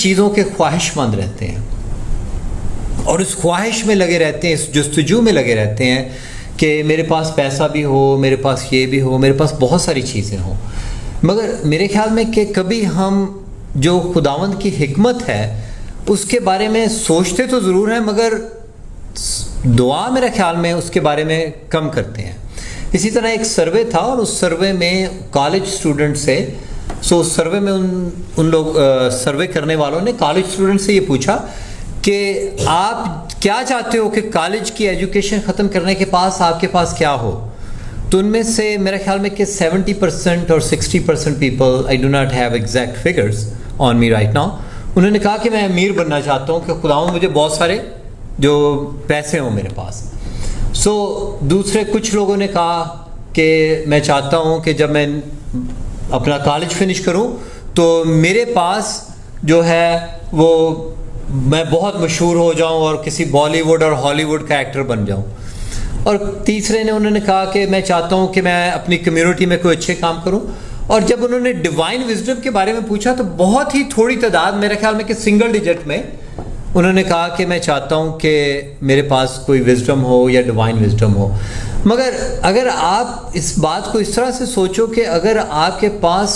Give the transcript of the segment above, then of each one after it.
چیزوں کے خواہش مند رہتے ہیں اور اس خواہش میں لگے رہتے ہیں, اس جستجو میں لگے رہتے ہیں کہ میرے پاس پیسہ بھی ہو, میرے پاس یہ بھی ہو, میرے پاس بہت ساری چیزیں ہوں. مگر میرے خیال میں کہ کبھی ہم جو خداوند کی حکمت ہے اس کے بارے میں سوچتے تو ضرور ہیں, مگر دعا میرے خیال میں اس کے بارے میں کم کرتے ہیں. اسی طرح ایک سروے تھا اور اس سروے میں کالج اسٹوڈنٹ سے, اس سروے میں ان لوگ سروے کرنے والوں نے کالج اسٹوڈنٹ سے یہ پوچھا کہ آپ کیا چاہتے ہو کہ کالج کی ایجوکیشن ختم کرنے کے پاس آپ کے پاس کیا ہو. تو ان میں سے میرے خیال میں کہ 70% اور 60% people, I do not have exact figures on me right now, انہوں نے کہا کہ میں امیر بننا چاہتا ہوں, کہ خداوند مجھے بہت سارے جو پیسے ہوں میرے پاس. دوسرے کچھ لوگوں نے کہا کہ میں چاہتا ہوں کہ جب میں اپنا کالج فنش کروں تو میرے پاس جو ہے وہ میں بہت مشہور ہو جاؤں اور کسی بالی ووڈ اور ہالی ووڈ کا ایکٹر بن جاؤں. اور تیسرے نے انہوں نے کہا کہ میں چاہتا ہوں کہ میں اپنی کمیونٹی میں کوئی اچھے کام کروں. اور جب انہوں نے ڈیوائن وزڈم کے بارے میں پوچھا تو بہت ہی تھوڑی تعداد, میرے خیال میں کہ سنگل ڈیجٹ میں, انہوں نے کہا کہ میں چاہتا ہوں کہ میرے پاس کوئی وزڈم ہو یا ڈیوائن وزڈم ہو. مگر اگر آپ اس بات کو اس طرح سے سوچو کہ اگر آپ کے پاس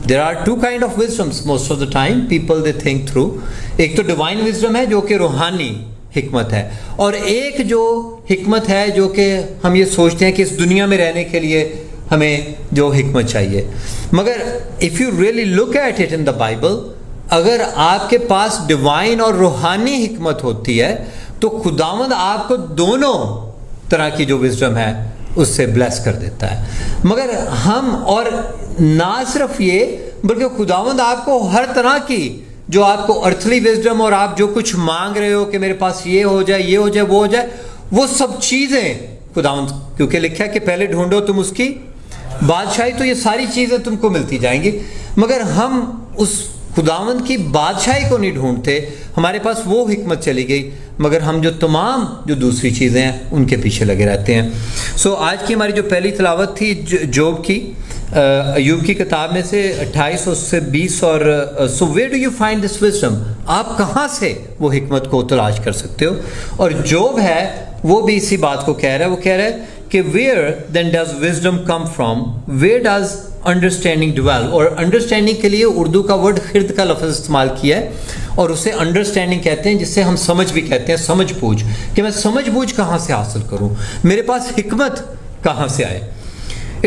there are two kind of wisdoms most of the time people they think through. ایک تو ڈیوائن وزڈم ہے جو کہ روحانی حکمت ہے, اور ایک جو حکمت ہے جو کہ ہم یہ سوچتے ہیں کہ اس دنیا میں رہنے کے لیے ہمیں جو حکمت چاہیے. مگر if you really look at it in the Bible, اگر آپ کے پاس ڈیوائن اور روحانی حکمت ہوتی ہے تو خداوند آپ کو دونوں طرح کی جو وزڈم ہے اس سے بلیس کر دیتا ہے. مگر ہم, اور نہ صرف یہ بلکہ خداوند آپ کو ہر طرح کی جو آپ کو ارتھلی وزڈم اور آپ جو کچھ مانگ رہے ہو کہ میرے پاس یہ ہو جائے, یہ ہو جائے, وہ ہو جائے, وہ سب چیزیں خداوند, کیونکہ لکھا ہے کہ پہلے ڈھونڈو تم اس کی بادشاہی, تو یہ ساری چیزیں تم کو ملتی جائیں گی. مگر ہم اس خداوند کی بادشاہی کو نہیں ڈھونڈتے, ہمارے پاس وہ حکمت چلی گئی, مگر ہم جو تمام جو دوسری چیزیں ہیں ان کے پیچھے لگے رہتے ہیں. آج کی ہماری جو پہلی تلاوت تھی جوب کی, ایوب کی کتاب میں سے 28 سے 20, اور where do you find this wisdom, آپ کہاں سے وہ حکمت کو تلاش کر سکتے ہو. اور جوب ہے وہ بھی اسی بات کو کہہ رہا ہے, وہ کہہ رہا ہے کہ where then does wisdom come from, where does understanding dwell. اور انڈرسٹینڈنگ کے لیے اردو کا ورڈ خرد کا لفظ استعمال کیا ہے, اور اسے انڈرسٹینڈنگ کہتے ہیں, جس سے ہم سمجھ بھی کہتے ہیں, سمجھ بوجھ, کہ میں سمجھ بوجھ کہاں سے حاصل کروں, میرے پاس حکمت کہاں سے آئے.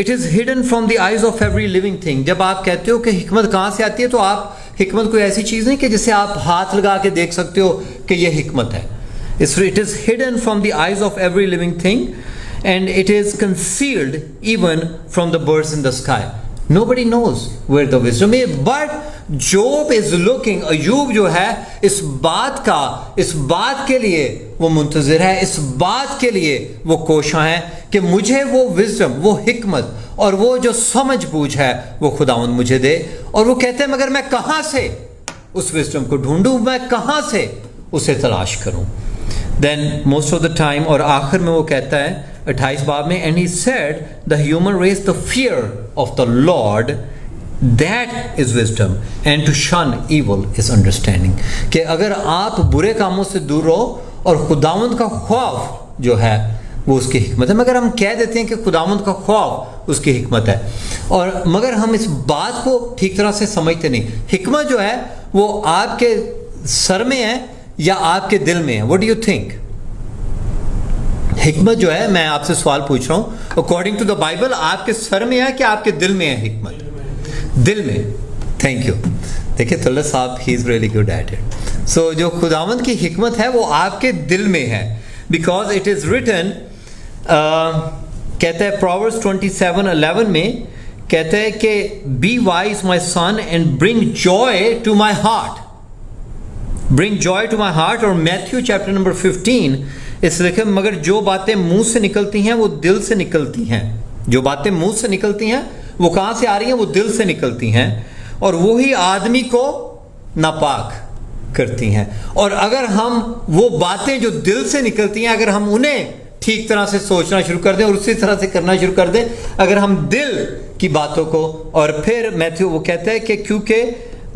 It is hidden from the eyes of every living thing. جب آپ کہتے ہو کہ حکمت کہاں سے آتی ہے تو آپ, حکمت کوئی ایسی چیز نہیں کہ جسے آپ ہاتھ لگا کے دیکھ سکتے ہو کہ یہ حکمت ہے. It is hidden from the eyes of every living thing and it is concealed even from the birds in the sky. Nobody knows where the wisdom is, but Job is looking, Ayub جو ہے اس بات کے لیے وہ منتظر ہے, اس بات کے لیے وہ کوشاں ہے کہ مجھے وہ وزڈم, وہ حکمت اور وہ جو سمجھ بوجھ ہے وہ خداوند مجھے دے. اور وہ کہتے ہیں مگر میں کہاں سے اس وزڈم کو ڈھونڈوں, میں کہاں سے اسے تلاش کروں. Then most of the time, اور آخر میں وہ کہتا ہے 28 باب میں, and he said the human race the fear of the Lord, that is wisdom, and to shun evil is understanding. کہ اگر آپ برے کاموں سے دور رہو اور خداوند کا خوف جو ہے وہ اس کی حکمت ہے. مگر ہم کہہ دیتے ہیں کہ خداوند کا خوف اس کی حکمت ہے, اور مگر ہم اس بات کو ٹھیک طرح سے سمجھتے نہیں. حکمت جو ہے وہ آپ کے سر میں ہے یا آپ کے دل میں ہے. What do you think? حکمت جو ہے, میں آپ سے سوال پوچھ رہا ہوں, اکارڈنگ ٹو دا بائبل آپ کے سر میں ہے کہ آپ کے دل میں ہے حکمت؟ دل میں. Thank you. دیکھیں Talat sahab, he is really good at it. جو خداوند کی حکمت ہے وہ آپ کے دل میں ہے, بیکاز اٹ از ریٹن, کہتا ہے Proverbs 27:11 میں کہتا ہے کہ be wise my son and bring joy to my heart. Bring joy to my heart. اور Matthew chapter number 15 اس لکھے, مگر جو باتیں منہ سے نکلتی ہیں وہ دل سے نکلتی ہیں. جو باتیں منہ سے نکلتی ہیں وہ کہاں سے آ رہی ہیں؟ وہ دل سے نکلتی ہیں, اور وہی آدمی کو ناپاک کرتی ہیں. اور اگر ہم وہ باتیں جو دل سے نکلتی ہیں اگر ہم انہیں ٹھیک طرح سے سوچنا شروع کر دیں اور اسی طرح سے کرنا شروع کر دیں, اگر ہم دل کی باتوں کو, اور پھر میتھیو وہ کہتا ہے کہ کیونکہ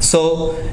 So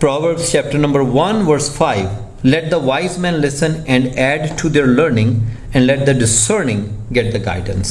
Proverbs chapter number 1 verse 5, let the wise man listen and add to their learning and let the discerning get the guidance.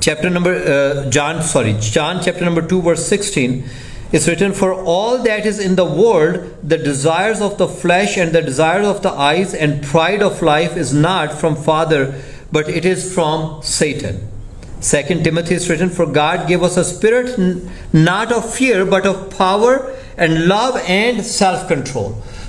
John chapter number 2 verse 16 is written, for all that is in the world, the desires of the flesh and the desires of the eyes and pride of life is not from Father, but it is from Satan. 2 Timothy is written, for God gave us a spirit not of fear but of power and love and self-control.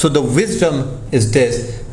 so the wisdom is this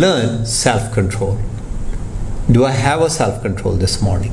learn self-control. Do I have a self-control this morning?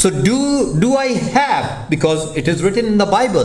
So do I have, because it is written in the Bible,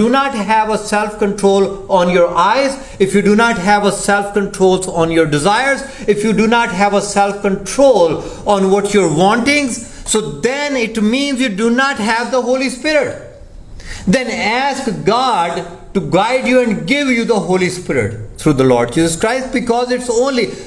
do not have a self control on your eyes, if you do not have a self control on your desires, if you do not have a self control on what you're wanting, so then it means you do not have the Holy Spirit. Then ask God to guide you and give you the Holy Spirit through the Lord Jesus Christ, because it's only,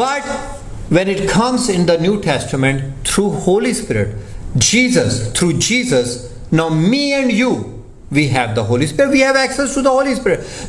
But when it comes in the New Testament, through Holy Spirit, through Jesus, now me and you, we have the Holy Spirit, we have access to the Holy Spirit,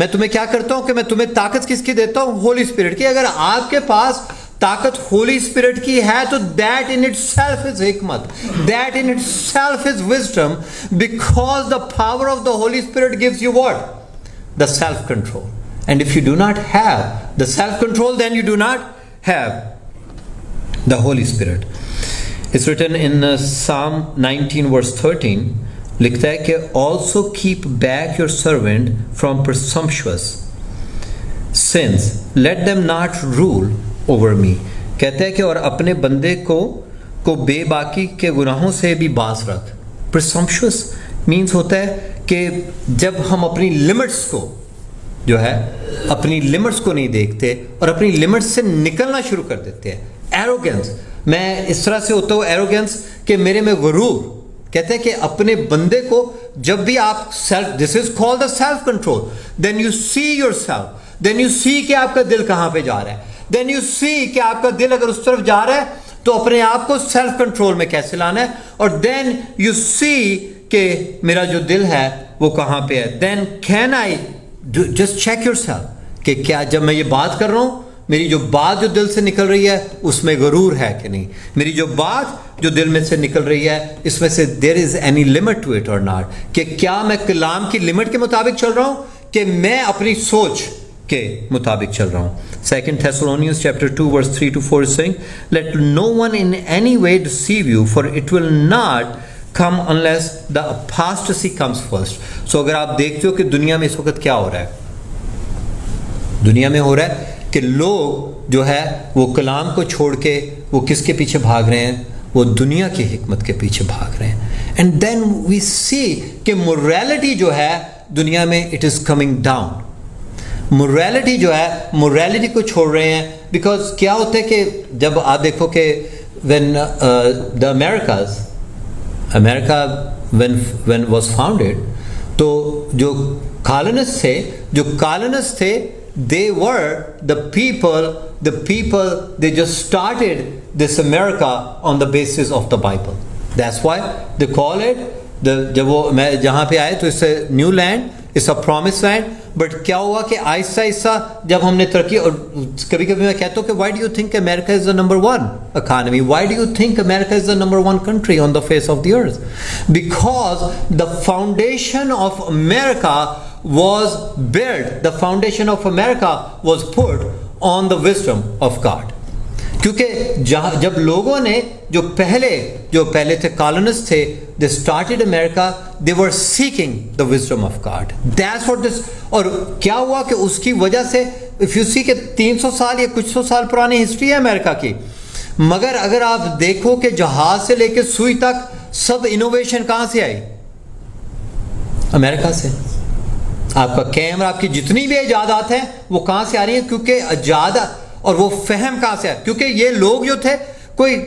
میں تمہیں کیا کرتا ہوں کہ میں تمہیں طاقت کس کی دیتا ہوں؟ ہولی اسپرٹ کی. اگر آپ کے پاس طاقت ہولی اسپرٹ کی ہے تو that in itself is حکمت, that in itself is wisdom, because the power of the holy spirit gives you what? The self control. And if you do not have the self control then you do not have the holy spirit. It's written in Psalm 19 verse 13, لکھتا ہے کہ also keep back your servant from presumptuous sins, let them not rule over me. کہتا ہے کہ اور اپنے بندے کو بے باکی کے گناہوں سے بھی باز رکھ. presumptuous means ہوتا ہے کہ جب ہم اپنی لمٹس کو جو ہے اپنی لمٹس کو نہیں دیکھتے اور اپنی لمٹس سے نکلنا شروع کر دیتے ہیں. ایروگینس, میں اس طرح سے ہوتا ہوں ایروگینس کہ میرے میں غرور. کہتے ہیں کہ اپنے بندے کو جب بھی آپ self, this is call the self control, then you see yourself, then you see کہ آپ کا دل کہاں پہ جا رہا ہے, دین یو سی کہ آپ کا دل اگر اس طرف جا رہا ہے تو اپنے آپ کو سیلف کنٹرول میں کیسے لانا ہے, اور دین یو سی کہ میرا جو دل ہے وہ کہاں پہ ہے. Then can I just check yourself کہ کیا جب میں یہ بات کر رہا ہوں میری جو بات جو دل سے نکل رہی ہے اس میں غرور ہے کہ نہیں, میری جو بات جو دل میں سے نکل رہی ہے اس میں سے there is any limit to it اور ناٹ, کہ کیا میں کلام کی لمٹ کے مطابق چل رہا ہوں کہ میں اپنی سوچ کے مطابق چل رہا ہوں. 2 Thessalonians chapter 2 verse 3 to 4 is saying, let no one in any way deceive you, for it will not come unless the apostasy comes first. So اگر آپ دیکھتے ہو کہ دنیا میں اس وقت کیا ہو رہا ہے, دنیا میں ہو رہا ہے کہ لوگ جو ہے وہ کلام کو چھوڑ کے وہ کس کے پیچھے بھاگ رہے ہیں, وہ دنیا کی حکمت کے پیچھے بھاگ رہے ہیں. اینڈ دین وی سی کہ موریلٹی جو ہے دنیا میں it is coming down. Morality جو ہے موریلٹی کو چھوڑ رہے ہیں, بیکاز کیا ہوتا ہے کہ جب آپ دیکھو کہ when the America when was founded, تو جو کالونسٹ تھے they were the people they just started this America on the basis of the Bible. That's why they call it جب وہ میں جہاں پہ آئے تو اس سے نیو لینڈ, اس a promised land. بٹ کیا ہوا کہ آہستہ آہستہ جب ہم نے ترقی, اور کبھی کبھی میں کہتا ہوں کہ why do you think America is the number one economy, why do you think America is the number one country on the face of the earth? Because the foundation of America was built, the foundation of America was put on the wisdom of God. کیونکہ جب لوگوں نے جو پہلے تھے colonist تھے, they started America, they were seeking the wisdom of God. That's what this, اور کیا ہوا کہ اس کی وجہ سے if you see کہ 300 سال یا کچھ 100 سال پرانی ہسٹری ہے امریکہ کی, مگر اگر آپ دیکھو کہ جہاز سے لے کے سوئی تک سب انوویشن کہاں سے آئی؟ امریکہ سے. آپ کا کیمرہ, آپ کی جتنی بھی ایجادات ہیں وہ کہاں سے آ رہی ہیں؟ کیونکہ ایجادات اور وہ فہم کہاں سے آیا؟ کیونکہ یہ لوگ جو تھے کوئی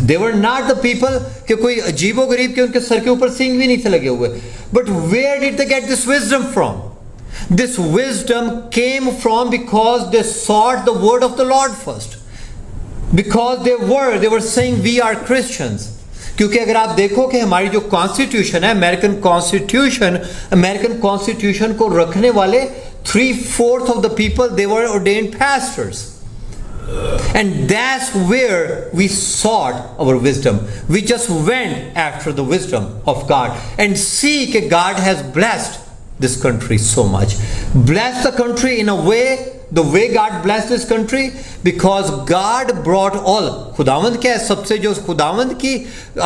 they were not the people کہ کوئی عجیب و غریب کے ان کے سر کے اوپر سینگ بھی نہیں تھے لگے ہوئے. But where did they get this wisdom from? This wisdom came from because they sought the word of the Lord first. Because they were saying we are Christians. کیونکہ اگر آپ دیکھو کہ ہماری جو کانسٹیٹیوشن ہے امریکن کانسٹیٹیوشن کو رکھنے والے 3/4 of the people they were ordained pastors. And that's where we sought our wisdom. We just went after the wisdom of God and see that God has blessed this country so much. Blessed the country in a way, the way God blessed this country, because God brought all. خداوند کیا ہے سب سے جو خداوند کی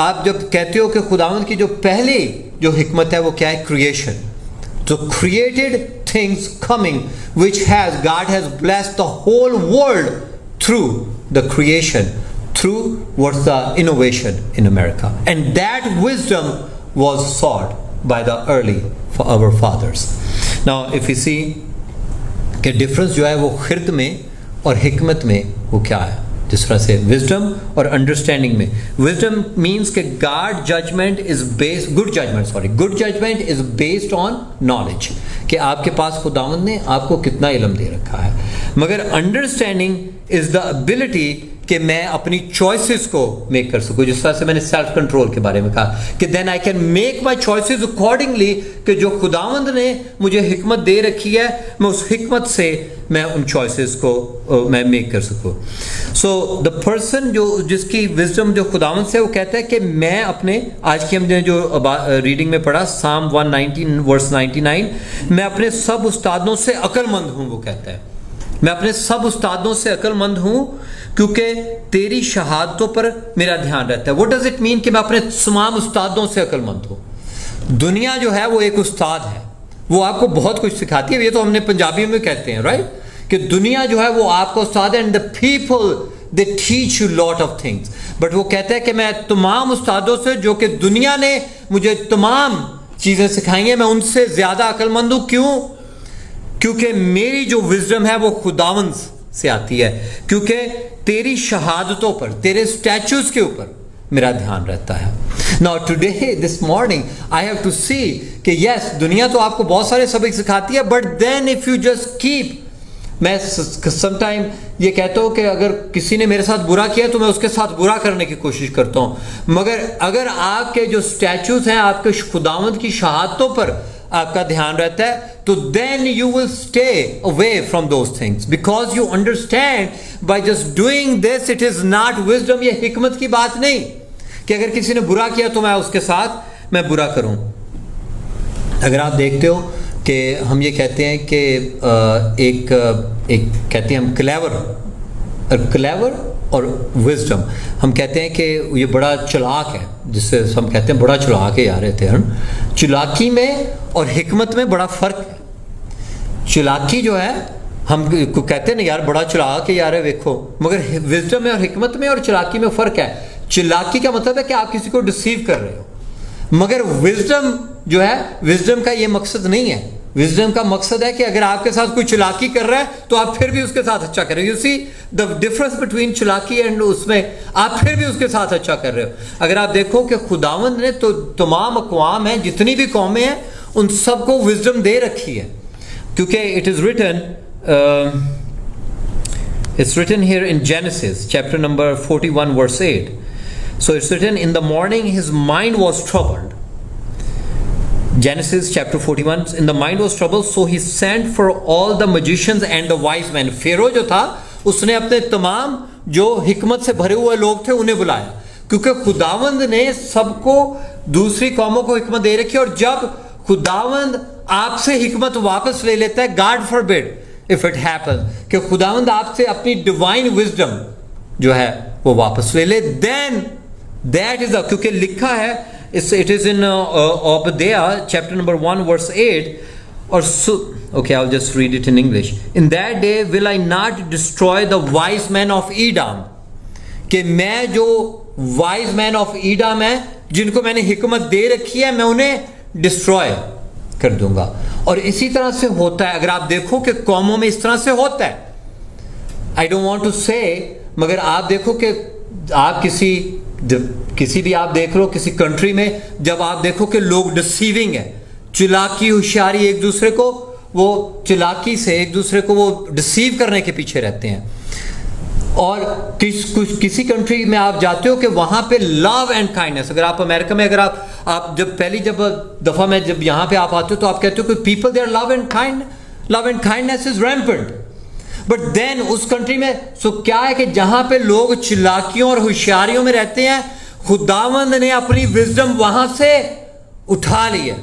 آپ جب کہتے ہو کہ خداوند کی جو پہلی جو حکمت ہے وہ کیا ہے؟ Creation. So created things coming which God has blessed the whole world through the creation, through what's the innovation in America. And that wisdom was sought by the our fathers. Now if we see کہ difference جو ہے وہ خرد میں اور حکمت میں وہ کیا ہے, جس طرح سے وزڈم اور انڈرسٹینڈنگ میں. وزڈم مینس کہ good judgement is based on knowledge, کہ آپ کے پاس خداوند نے آپ کو کتنا علم دے رکھا ہے. مگر انڈرسٹینڈنگ از دا ابلٹی کہ میں اپنی چوائسز کو میک کر سکوں. جس طرح سے میں نے سیلف کنٹرول کے بارے میں کہا کہ then I can make my choices accordingly, کہ جو خداوند نے مجھے حکمت دے رکھی ہے میں اس حکمت سے میں ان چوائسز کو میں میک کر سکوں. سو دا پرسن جو جس کی وزڈم جو خداوند سے, وہ کہتا ہے کہ میں اپنے, آج کی ہم نے جو ریڈنگ میں پڑھا Psalm 119 verse 99, میں اپنے سب استادوں سے عقل مند ہوں. وہ کہتا ہے میں اپنے سب استادوں سے عقل مند ہوں کیونکہ تیری شہادتوں پر میرا دھیان رہتا ہے. What does it mean کہ میں اپنے تمام استادوں سے عقل مند ہوں؟ دنیا جو ہے وہ ایک استاد ہے, وہ آپ کو بہت کچھ سکھاتی ہے. یہ تو ہم نے پنجابی میں کہتے ہیں رائٹ, کہ دنیا جو ہے وہ آپ کا استاد ہے. And the people they teach you lot of things. But وہ کہتا ہے کہ میں تمام استادوں سے جو کہ دنیا نے مجھے تمام چیزیں سکھائی ہیں, میں ان سے زیادہ عقل مند ہوں. کیوں؟ کیونکہ میری جو وزڈم ہے وہ خداوند سے آتی ہے, کیونکہ تیری شہادتوں پر, تیرے اسٹیچوز کے اوپر میرا دھیان رہتا ہے. Now today, this morning, I have to see کہ yes, دنیا تو آپ کو بہت سارے سبق سکھاتی ہے, but then if you just keep, میں سم ٹائم یہ کہتا ہوں کہ اگر کسی نے میرے ساتھ برا کیا تو میں اس کے ساتھ برا کرنے کی کوشش کرتا ہوں, مگر اگر آپ کے جو اسٹیچوز ہیں, آپ کے خداوند کی شہادتوں پر آپ کا دھیان رہتا ہے, تو then you will stay away from those things because you understand by just doing this it is not wisdom. یہ حکمت کی بات نہیں کہ اگر کسی نے برا کیا تو میں اس کے ساتھ میں برا کروں. اگر آپ دیکھتے ہو کہ ہم یہ کہتے ہیں کہ ایک کہتے ہیں ہم کلیور اور وزڈم, ہم کہتے ہیں کہ یہ بڑا چلاک ہے, جس سے ہم کہتے ہیں بڑا چلاک ہے یار. چلاکی میں اور حکمت میں بڑا فرق ہے. چلاکی جو ہے ہم کہتے ہیں نا یار بڑا چلاک ہے یار ویکھو, مگر وزڈم میں اور حکمت میں اور چلاکی میں فرق ہے. چلاکی کا مطلب ہے کہ آپ کسی کو ڈسیو کر رہے ہو, مگر وزڈم جو ہے, وزڈم کا یہ مقصد نہیں ہے. وزڈم کا مقصد ہے کہ اگر آپ کے ساتھ کوئی چلاکی کر رہا ہے تو آپ پھر بھی اس کے ساتھ اچھا کر رہے ہو. You see the difference between چلاکی اینڈ اس میں آپ پھر بھی اس کے ساتھ اچھا کر رہے ہو. اگر آپ دیکھو کہ خداوند نے تو تمام اقوام ہیں, جتنی بھی قومیں ہیں, ان سب کو وزڈم دے رکھی ہے, کیونکہ it is written it's written here in Genesis chapter number 41 verse 8. So it's written, in the morning his mind was troubled. Genesis chapter 41, in the mind was troubled, so he sent for all the magicians and the wise men. Pharaoh جو تھا اس نے اپنے تمام جو حکمت سے بھرے ہوئے لوگ تھے انہیں بلایا, کیونکہ خداوند نے سب کو دوسری قوموں کو حکمت دے رکھی. اور جب خداوند آپ سے حکمت واپس لے لیتا ہے, God forbid if it happens, کہ خداوند آپ سے اپنی ڈیوائن وزڈم جو ہے وہ واپس لے لے, then that is کیونکہ لکھا ہے it is in Obadiah chapter number 1 verse 8, or so, okay, I'll just read it in English. In that day will I not destroy the wise men of Edom, کہ میں جو wise men of Edom ہیں جن کو میں نے حکمت دے رکھی ہے, میں انہیں ڈسٹروائے کر دوں گا. اور اسی طرح سے ہوتا ہے. اگر آپ دیکھو کہ قوموں میں اس طرح سے ہوتا ہے, I don't want to say, مگر آپ دیکھو کہ آپ کسی بھی آپ دیکھ لو کسی کنٹری میں, جب آپ دیکھو کہ لوگ ڈسیونگ ہیں, چلاکی ہوشیاری, ایک دوسرے کو وہ چلاکی سے ایک دوسرے کو وہ ڈسیو کرنے کے پیچھے رہتے ہیں. اور کسی کنٹری میں آپ جاتے ہو کہ وہاں پہ لو اینڈ کائنڈنس, اگر آپ امریکہ میں اگر آپ جب پہلی دفعہ میں جب یہاں پہ آپ آتے ہو تو آپ کہتے ہو کہ people they are love and kindness is repentant. But then اس کنٹری میں سو کیا ہے کہ جہاں پہ لوگ چلاکیوں اور ہوشیاریوں میں رہتے ہیں, خداوند نے اپنی وزڈم وہاں سے اٹھا لی ہے.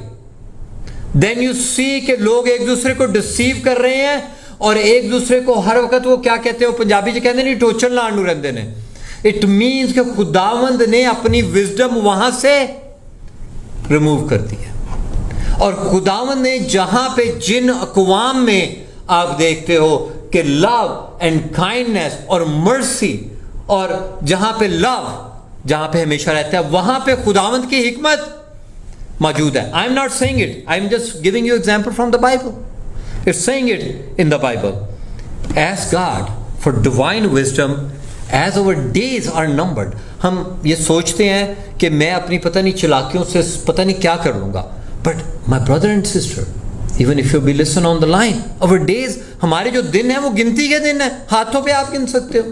دین یو سی کہ لوگ ایک دوسرے کو ڈسیو کر رہے ہیں اور ایک دوسرے کو ہر وقت وہ کیا کہتے ہیں, وہ پنجابی جو کہتے ہیں نہیں ٹوچن لانو رہندے نے. اٹ مینس کہ خداوند نے اپنی وزڈم وہاں سے ریموو کر دی ہے. اور خداوند نے جہاں پہ جن اقوام میں آپ دیکھتے ہو کہ لو اینڈ کائنڈنس اور مرسی, اور جہاں پہ لو جہاں پہ ہمیشہ رہتا ہے, وہاں پہ خداوند کی حکمت موجود ہے. I am not seeing it, I am just giving you example from the Bible. It's saying it in the Bible. Ask God for divine wisdom as our days are numbered. ہم یہ سوچتے ہیں کہ میں اپنی پتہ نہیں چلاکیوں سے پتہ نہیں کیا کر لوں گا. But my brother and sister, even if you be listen on the line, our days, ہمارے جو دن ہیں وہ گنتی کے دن ہیں, ہاتھوں پہ آپ گن سکتے ہو.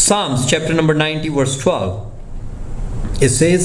Psalms chapter number 90 verse 12 it says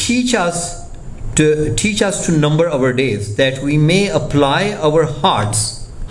teach us to number our days that we may apply our hearts,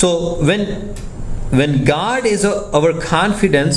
So when God is our confidence,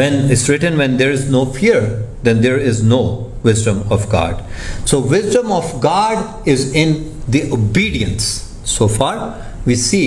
when it's written when there is no fear then there is no wisdom of God. So wisdom of God is in the obedience. So far we see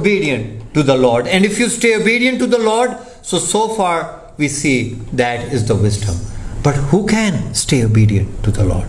obedient to the Lord, and if you stay obedient to the Lord, so far we see that is the wisdom. But who can stay obedient to the Lord?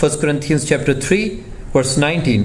1 Corinthians chapter 3 verse 19,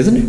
isn't it?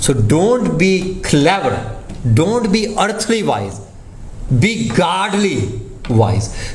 So don't be clever, don't be earthly wise, be godly wise,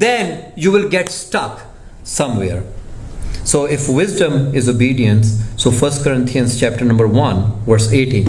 then you will get stuck somewhere. So if wisdom is obedience, so 1 Corinthians chapter number 1 verse 18,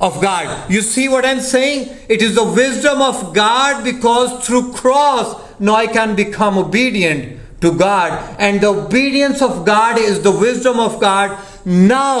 of God. You see what I'm saying? It is the wisdom of God, because through cross now I can become obedient to God, and the obedience of God is the wisdom of God. Now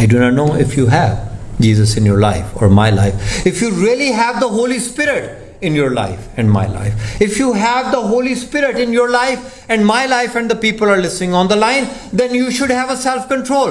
I do not know if you have Jesus in your life or my life. If you really have the Holy Spirit in your life and my life, if you have the Holy Spirit in your life and my life, and the people are listening on the line, then you should have a self-control.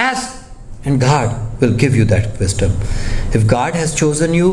Ask and God will give you that wisdom. If God has chosen you,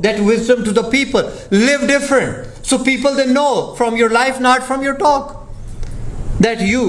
that wisdom to the people. Live different. So people they know from your life, not from your talk, that you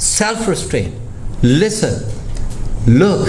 Self restraint, listen, look,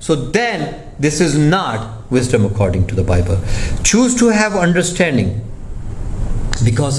so then this is not wisdom according to the Bible. Choose to have understanding, because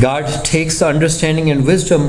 God takes the understanding and wisdom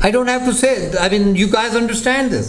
I don't have to say, I mean you guys understand this,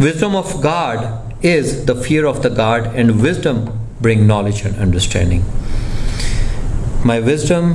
Wisdom of God is the fear of the God, and wisdom bring knowledge and understanding. My wisdom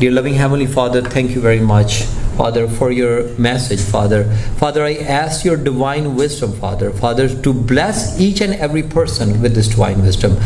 Dear loving Heavenly Father, thank you very much, Father, for your message, Father. Father, I ask your divine wisdom, Father, to bless each and every person with this divine wisdom.